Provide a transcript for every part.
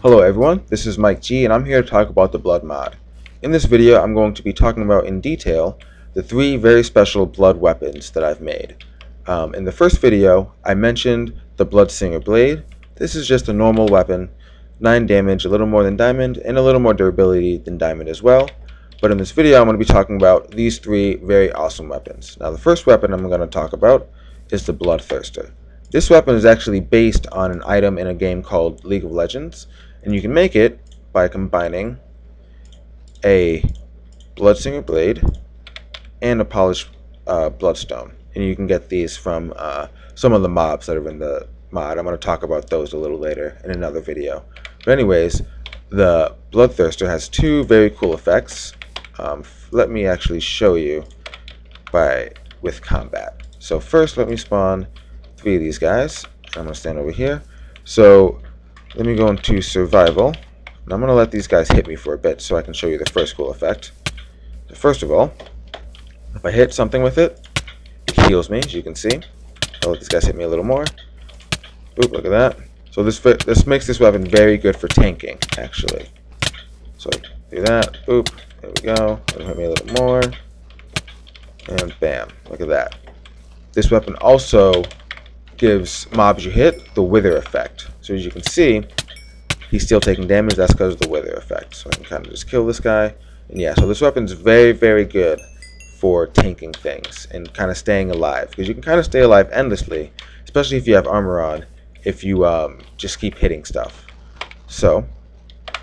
Hello everyone, this is Mike G and I'm here to talk about the Blood mod. In this video I'm going to be talking about in detail the three very special blood weapons that I've made. In the first video I mentioned the Bloodsinger Blade. This is just a normal weapon, 9 damage, a little more than diamond, and a little more durability than diamond as well. But in this video I'm going to be talking about these three very awesome weapons. Now the first weapon I'm going to talk about is the Bloodthirster. This weapon is actually based on an item in a game called League of Legends, and you can make it by combining a Bloodsinger Blade and a polished Bloodstone. And you can get these from some of the mobs that are in the mod. I'm going to talk about those a little later in another video. But anyways, the Bloodthirster has two very cool effects. Let me actually show you with combat. So first let me spawn 3 of these guys. I'm going to stand over here. So let me go into survival, and I'm going to let these guys hit me for a bit so I can show you the first cool effect. So first of all, if I hit something with it, it heals me, as you can see. I'll let these guys hit me a little more. Oop, look at that. So this makes this weapon very good for tanking, actually. So do that. Oop, there we go. Hit me a little more. And bam, look at that. This weapon also gives mobs you hit the wither effect. So as you can see, he's still taking damage. That's because of the wither effect. So I can kind of just kill this guy. And yeah, so this weapon's very, very good for tanking things and kind of staying alive, because you can kind of stay alive endlessly, especially if you have armor on, if you just keep hitting stuff. So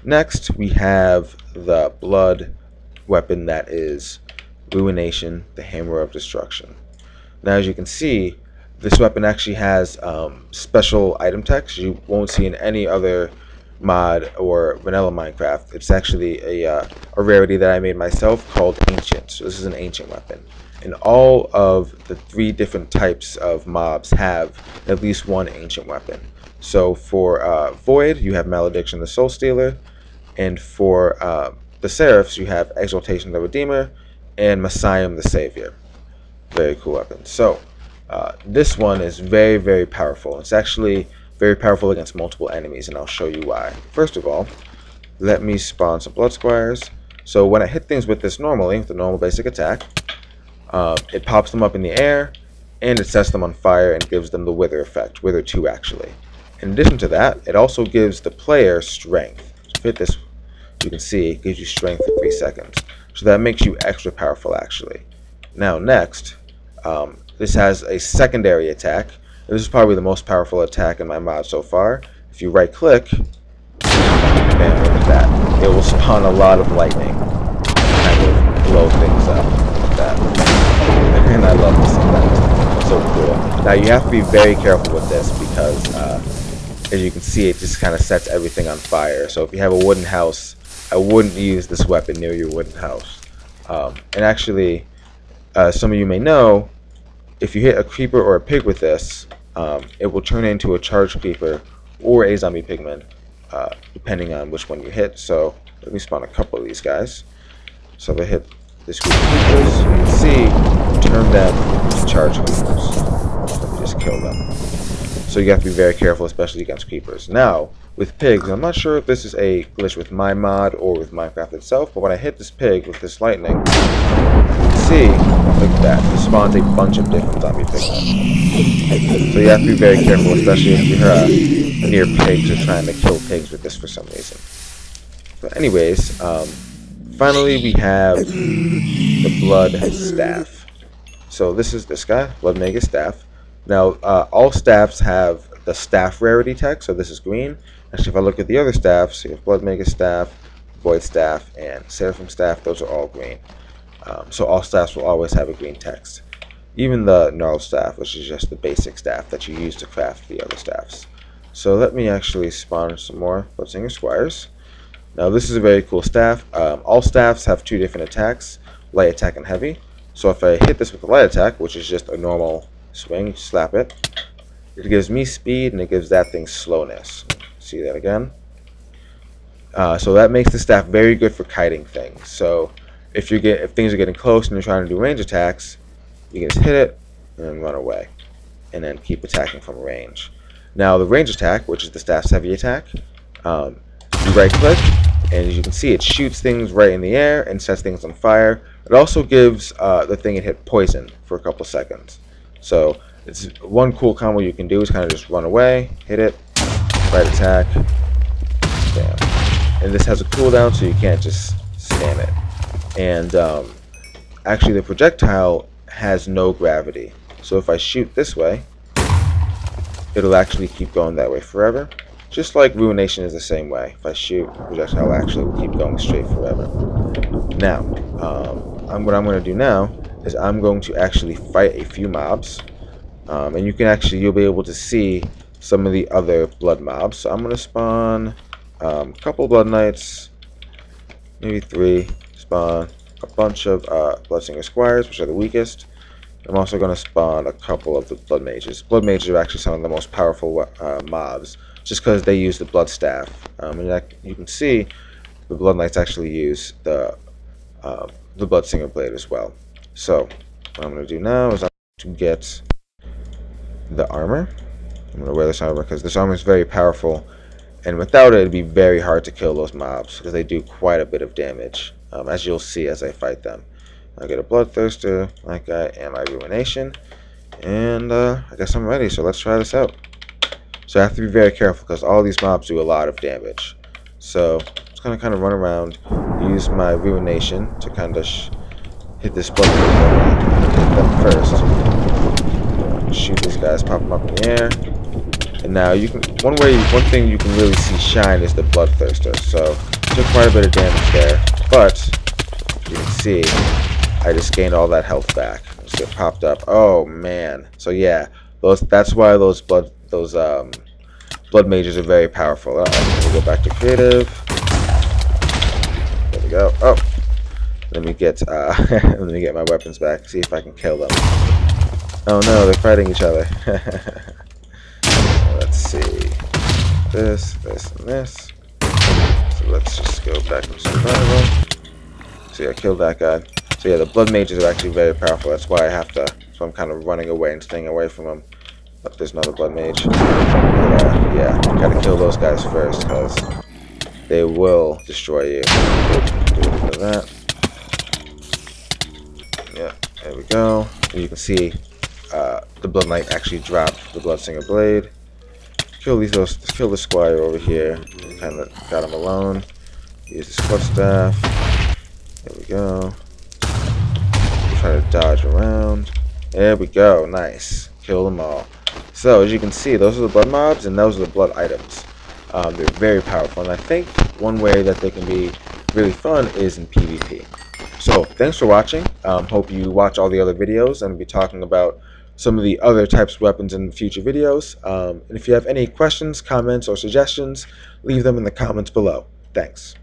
next we have the blood weapon that is Ruination, the Hammer of Destruction. Now as you can see, this weapon actually has special item text you won't see in any other mod or vanilla Minecraft. It's actually a rarity that I made myself called Ancient. So this is an ancient weapon. And all of the 3 different types of mobs have at least one ancient weapon. So for Void, you have Malediction the Soul Stealer. And for the Seraphs, you have Exaltation the Redeemer and Messiah the Savior. Very cool weapon. So this one is very, very powerful. It's actually very powerful against multiple enemies, and I'll show you why. First of all, let me spawn some Blood Squires. So when I hit things with this normally, with the normal basic attack, it pops them up in the air, and it sets them on fire and gives them the Wither effect, Wither 2 actually. In addition to that, it also gives the player strength. So hit this, you can see it gives you strength for 3 seconds. So that makes you extra powerful actually. Now next, this has a secondary attack. This is probably the most powerful attack in my mod so far. If you right click, bam, look at that. It will spawn a lot of lightning. Kind of blow things up like that. And I love this effect. So cool. Now you have to be very careful with this because as you can see, it just kind of sets everything on fire. So if you have a wooden house, I wouldn't use this weapon near your wooden house. And actually, some of you may know, if you hit a creeper or a pig with this, it will turn into a charged creeper or a zombie pigman, depending on which one you hit. So let me spawn a couple of these guys. So if I hit this group of creepers, you can see turn them to charged creepers. Let me just kill them. So you have to be very careful, especially against creepers. Now with pigs, I'm not sure if this is a glitch with my mod or with Minecraft itself, but when I hit this pig with this lightning, you can see, look at that, it spawns a bunch of different zombie pigmen. So you have to be very careful, especially if you're near pigs or trying to kill pigs with this for some reason. But anyways, finally we have the Blood Staff. So this is this guy, Blood Mega Staff. Now all staffs have the staff rarity text, so this is green. Actually, if I look at the other staffs, you have Blood Mega Staff, Void Staff, and Seraphim Staff. Those are all green. So all staffs will always have a green text. Even the Gnarl Staff, which is just the basic staff that you use to craft the other staffs. So let me actually spawn some more Bloodsinger Squires. Now this is a very cool staff. All staffs have 2 different attacks, light attack and heavy. So if I hit this with a light attack, which is just a normal swing, slap it, it gives me speed and it gives that thing slowness. See that again? So that makes the staff very good for kiting things. So if things are getting close and you're trying to do range attacks, you can just hit it and then run away, and then keep attacking from range. Now the range attack, which is the staff's heavy attack, you right click, and as you can see, it shoots things right in the air and sets things on fire. It also gives the thing it hit poison for a couple seconds. So it's one cool combo you can do is kind of just run away, hit it, right attack, bam. And this has a cooldown, so you can't just spam it. And actually, the projectile has no gravity. So if I shoot this way, it'll actually keep going that way forever. Just like Ruination is the same way. If I shoot, the projectile actually will keep going straight forever. Now, what I'm going to do now is I'm going to actually fight a few mobs. And you'll be able to see some of the other blood mobs. So I'm going to spawn a couple blood knights, maybe 3, spawn a bunch of Bloodsinger Squires, which are the weakest. I'm also going to spawn a couple of the Blood Mages. Blood Mages are actually some of the most powerful mobs, just because they use the Blood Staff. And you can see the Blood Knights actually use the Bloodsinger Blade as well. So what I'm going to do now is I'm going to get the armor. I'm going to wear this armor because this armor is very powerful, and without it, it'd be very hard to kill those mobs because they do quite a bit of damage, as you'll see as I fight them. I'll get a Bloodthirster, that guy, and my Ruination, and I guess I'm ready, so let's try this out. So I have to be very careful because all these mobs do a lot of damage. So I'm just going to kind of run around, use my Ruination to kind of hit this Bloodthirster, hit them first. Shoot these guys, pop them up in the air. And now you can one thing you can really see shine is the Bloodthirster. So took quite a bit of damage there, but you can see I just gained all that health back. So it popped up. Oh man. So yeah, that's why those blood mages are very powerful. Let me go back to creative. There we go. Oh, let me get my weapons back. See if I can kill them. Oh no, they're fighting each other. Let's see. This, and this. So let's just go back to survival. See, I killed that guy. So yeah, the blood mages are actually very powerful. That's why I'm kind of running away and staying away from them. But there's another blood mage. But, yeah, gotta kill those guys first because they will destroy you. Do a little bit of that. Yeah, there we go. And you can see the Blood Knight actually dropped the Bloodsinger Blade. Kill the Squire over here. Kind of got him alone. Use this foot staff. There we go. Try to dodge around. There we go. Nice. Kill them all. So as you can see, those are the blood mobs and those are the blood items. They're very powerful, and I think one way that they can be really fun is in PvP. So thanks for watching. Hope you watch all the other videos, and we'll be talking about some of the other types of weapons in future videos. And if you have any questions, comments, or suggestions, leave them in the comments below. Thanks.